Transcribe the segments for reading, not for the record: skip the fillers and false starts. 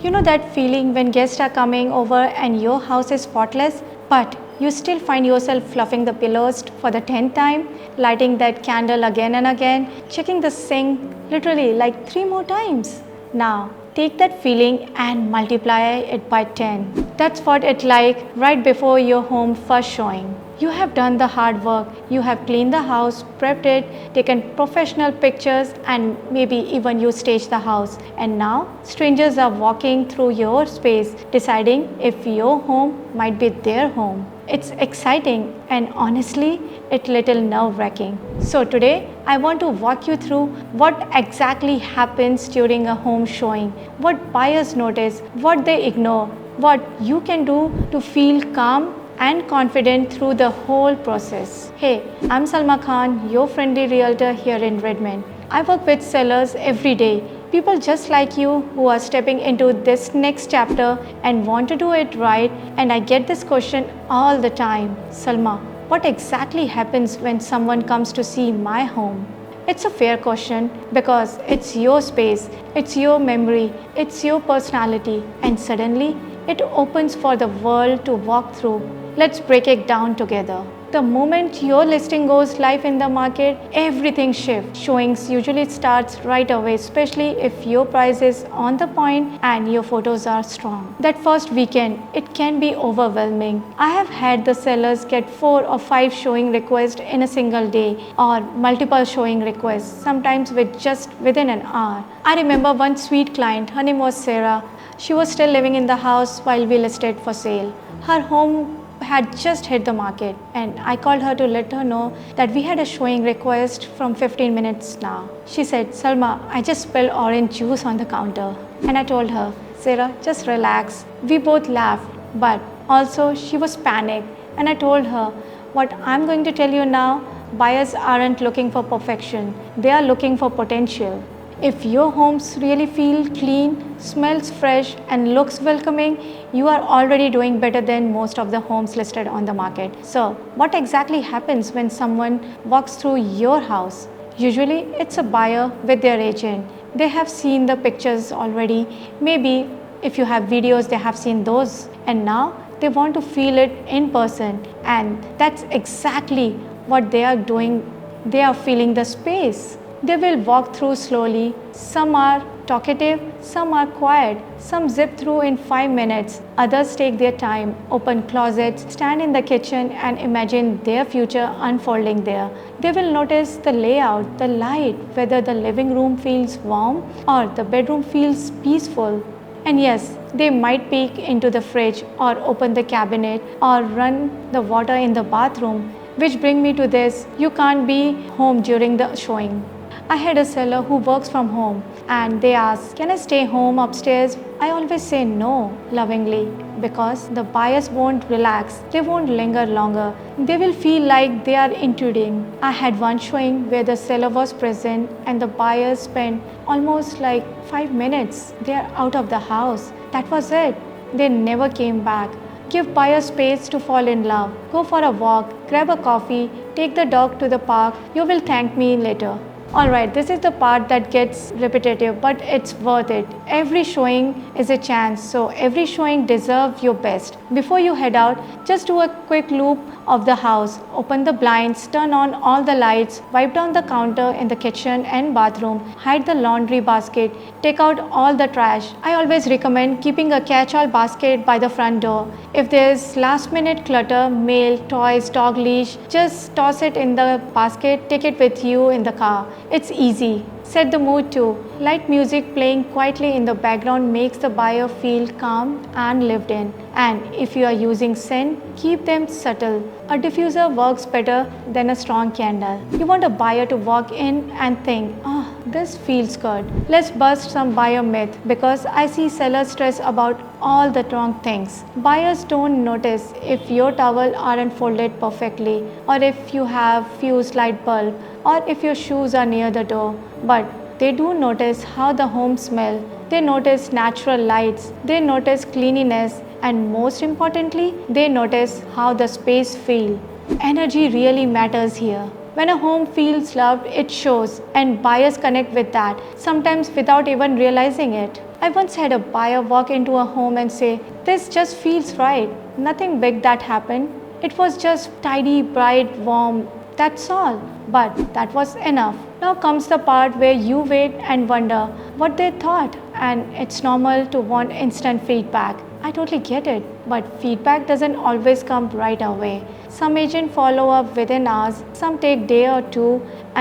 You know that feeling when guests are coming over and your house is spotless, but you still find yourself fluffing the pillows for the 10th time, lighting that candle again and again, checking the sink literally like 3 more times. Now, take that feeling and multiply it by 10. That's what it's like right before your home first showing. You have done the hard work, you have cleaned the house, prepped it, taken professional pictures, and maybe even you staged the house. And now, strangers are walking through your space, deciding if your home might be their home. It's exciting and honestly, it's little nerve-wracking. So today, I want to walk you through what exactly happens during a home showing, what buyers notice, what they ignore, what you can do to feel calm and confident through the whole process. Hey, I'm Salma Khan, your friendly realtor here in Redmond. I work with sellers every day, people just like you who are stepping into this next chapter and want to do it right. And I get this question all the time, Salma, what exactly happens when someone comes to see my home? It's a fair question because it's your space, it's your memory, it's your personality, and suddenly it opens for the world to walk through. Let's break it down together. The moment your listing goes live in the market, everything shifts. Showings usually starts right away, especially if your price is on the point and your photos are strong. That first weekend, it can be overwhelming. I have had the sellers get 4 or 5 showing requests in a single day or multiple showing requests, sometimes within an hour. I remember one sweet client, her name was Sarah. She was still living in the house while we listed for sale. Her home had just hit the market and I called her to let her know that we had a showing request from 15 minutes now. She said, Salma, I just spilled orange juice on the counter. And I told her, Sarah, just relax. We both laughed, but also she was panicked. And I told her, what I'm going to tell you now, buyers aren't looking for perfection. They are looking for potential. If your homes really feel clean, smells fresh and looks welcoming, you are already doing better than most of the homes listed on the market. So, what exactly happens when someone walks through your house? Usually, it's a buyer with their agent. They have seen the pictures already. Maybe if you have videos, they have seen those. And now they want to feel it in person. And that's exactly what they are doing. They are feeling the space. They will walk through slowly. Some are talkative, some are quiet, some zip through in 5 minutes. Others take their time, open closets, stand in the kitchen and imagine their future unfolding there. They will notice the layout, the light, whether the living room feels warm or the bedroom feels peaceful. And yes, they might peek into the fridge or open the cabinet or run the water in the bathroom. Which bring me to this, you can't be home during the showing. I had a seller who works from home and they ask, can I stay home upstairs? I always say no, lovingly, because the buyers won't relax, they won't linger longer. They will feel like they are intruding. I had one showing where the seller was present and the buyers spent almost like 5 minutes. They are out of the house. That was it. They never came back. Give buyers space to fall in love. Go for a walk, grab a coffee, take the dog to the park. You will thank me later. Alright, this is the part that gets repetitive, but it's worth it. Every showing is a chance, so every showing deserves your best. Before you head out, just do a quick loop of the house. Open the blinds, turn on all the lights, wipe down the counter in the kitchen and bathroom, hide the laundry basket, take out all the trash. I always recommend keeping a catch-all basket by the front door. If there's last-minute clutter, mail, toys, dog leash, just toss it in the basket, take it with you in the car. It's easy. Set the mood too. Light music playing quietly in the background makes the buyer feel calm and lived in. And if you are using scent, keep them subtle. A diffuser works better than a strong candle. You want a buyer to walk in and think, oh, this feels good. Let's bust some buyer myth because I see sellers stress about all the wrong things. Buyers don't notice if your towel aren't folded perfectly or if you have fused light bulb or if your shoes are near the door. But they do notice how the home smells. They notice natural lights. They notice cleanliness. And most importantly, they notice how the space feels. Energy really matters here. When a home feels loved, it shows, and buyers connect with that, sometimes without even realizing it. I once had a buyer walk into a home and say, "This just feels right." Nothing big that happened. It was just tidy, bright, warm. That's all. But that was enough. Now comes the part where you wait and wonder what they thought. And it's normal to want instant feedback. I totally get it. But feedback doesn't always come right away. Some agents follow up within hours, some take day or two,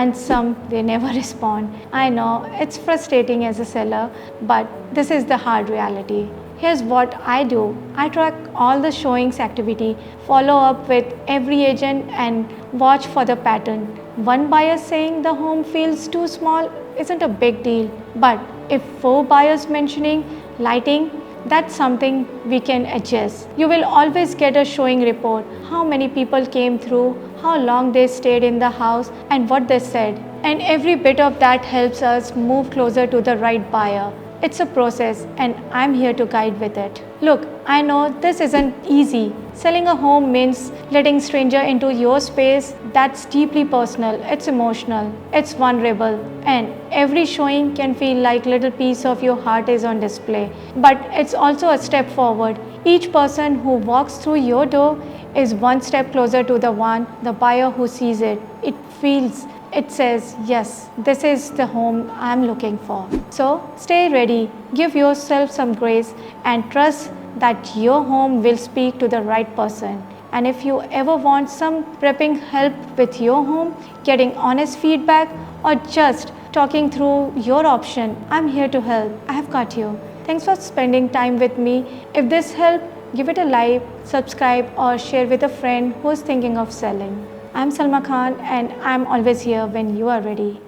and some they never respond. I know it's frustrating as a seller, but this is the hard reality. Here's what I do. I track all the showings activity, follow up with every agent and watch for the pattern. One buyer saying the home feels too small isn't a big deal, but if 4 buyers mentioning lighting, that's something we can adjust. You will always get a showing report, how many people came through, how long they stayed in the house, and what they said. And every bit of that helps us move closer to the right buyer. It's a process and I'm here to guide with it. Look, I know this isn't easy. Selling a home means letting stranger into your space. That's deeply personal, it's emotional, it's vulnerable, and every showing can feel like little piece of your heart is on display. But it's also a step forward. Each person who walks through your door is one step closer to the buyer who sees it. It says, yes, this is the home I'm looking for. So stay ready, give yourself some grace, and trust that your home will speak to the right person. And if you ever want some prepping help with your home, getting honest feedback, or just talking through your option, I'm here to help. I have got you. Thanks for spending time with me. If this helped, give it a like, subscribe, or share with a friend who's thinking of selling. I'm Salma Khan and I'm always here when you are ready.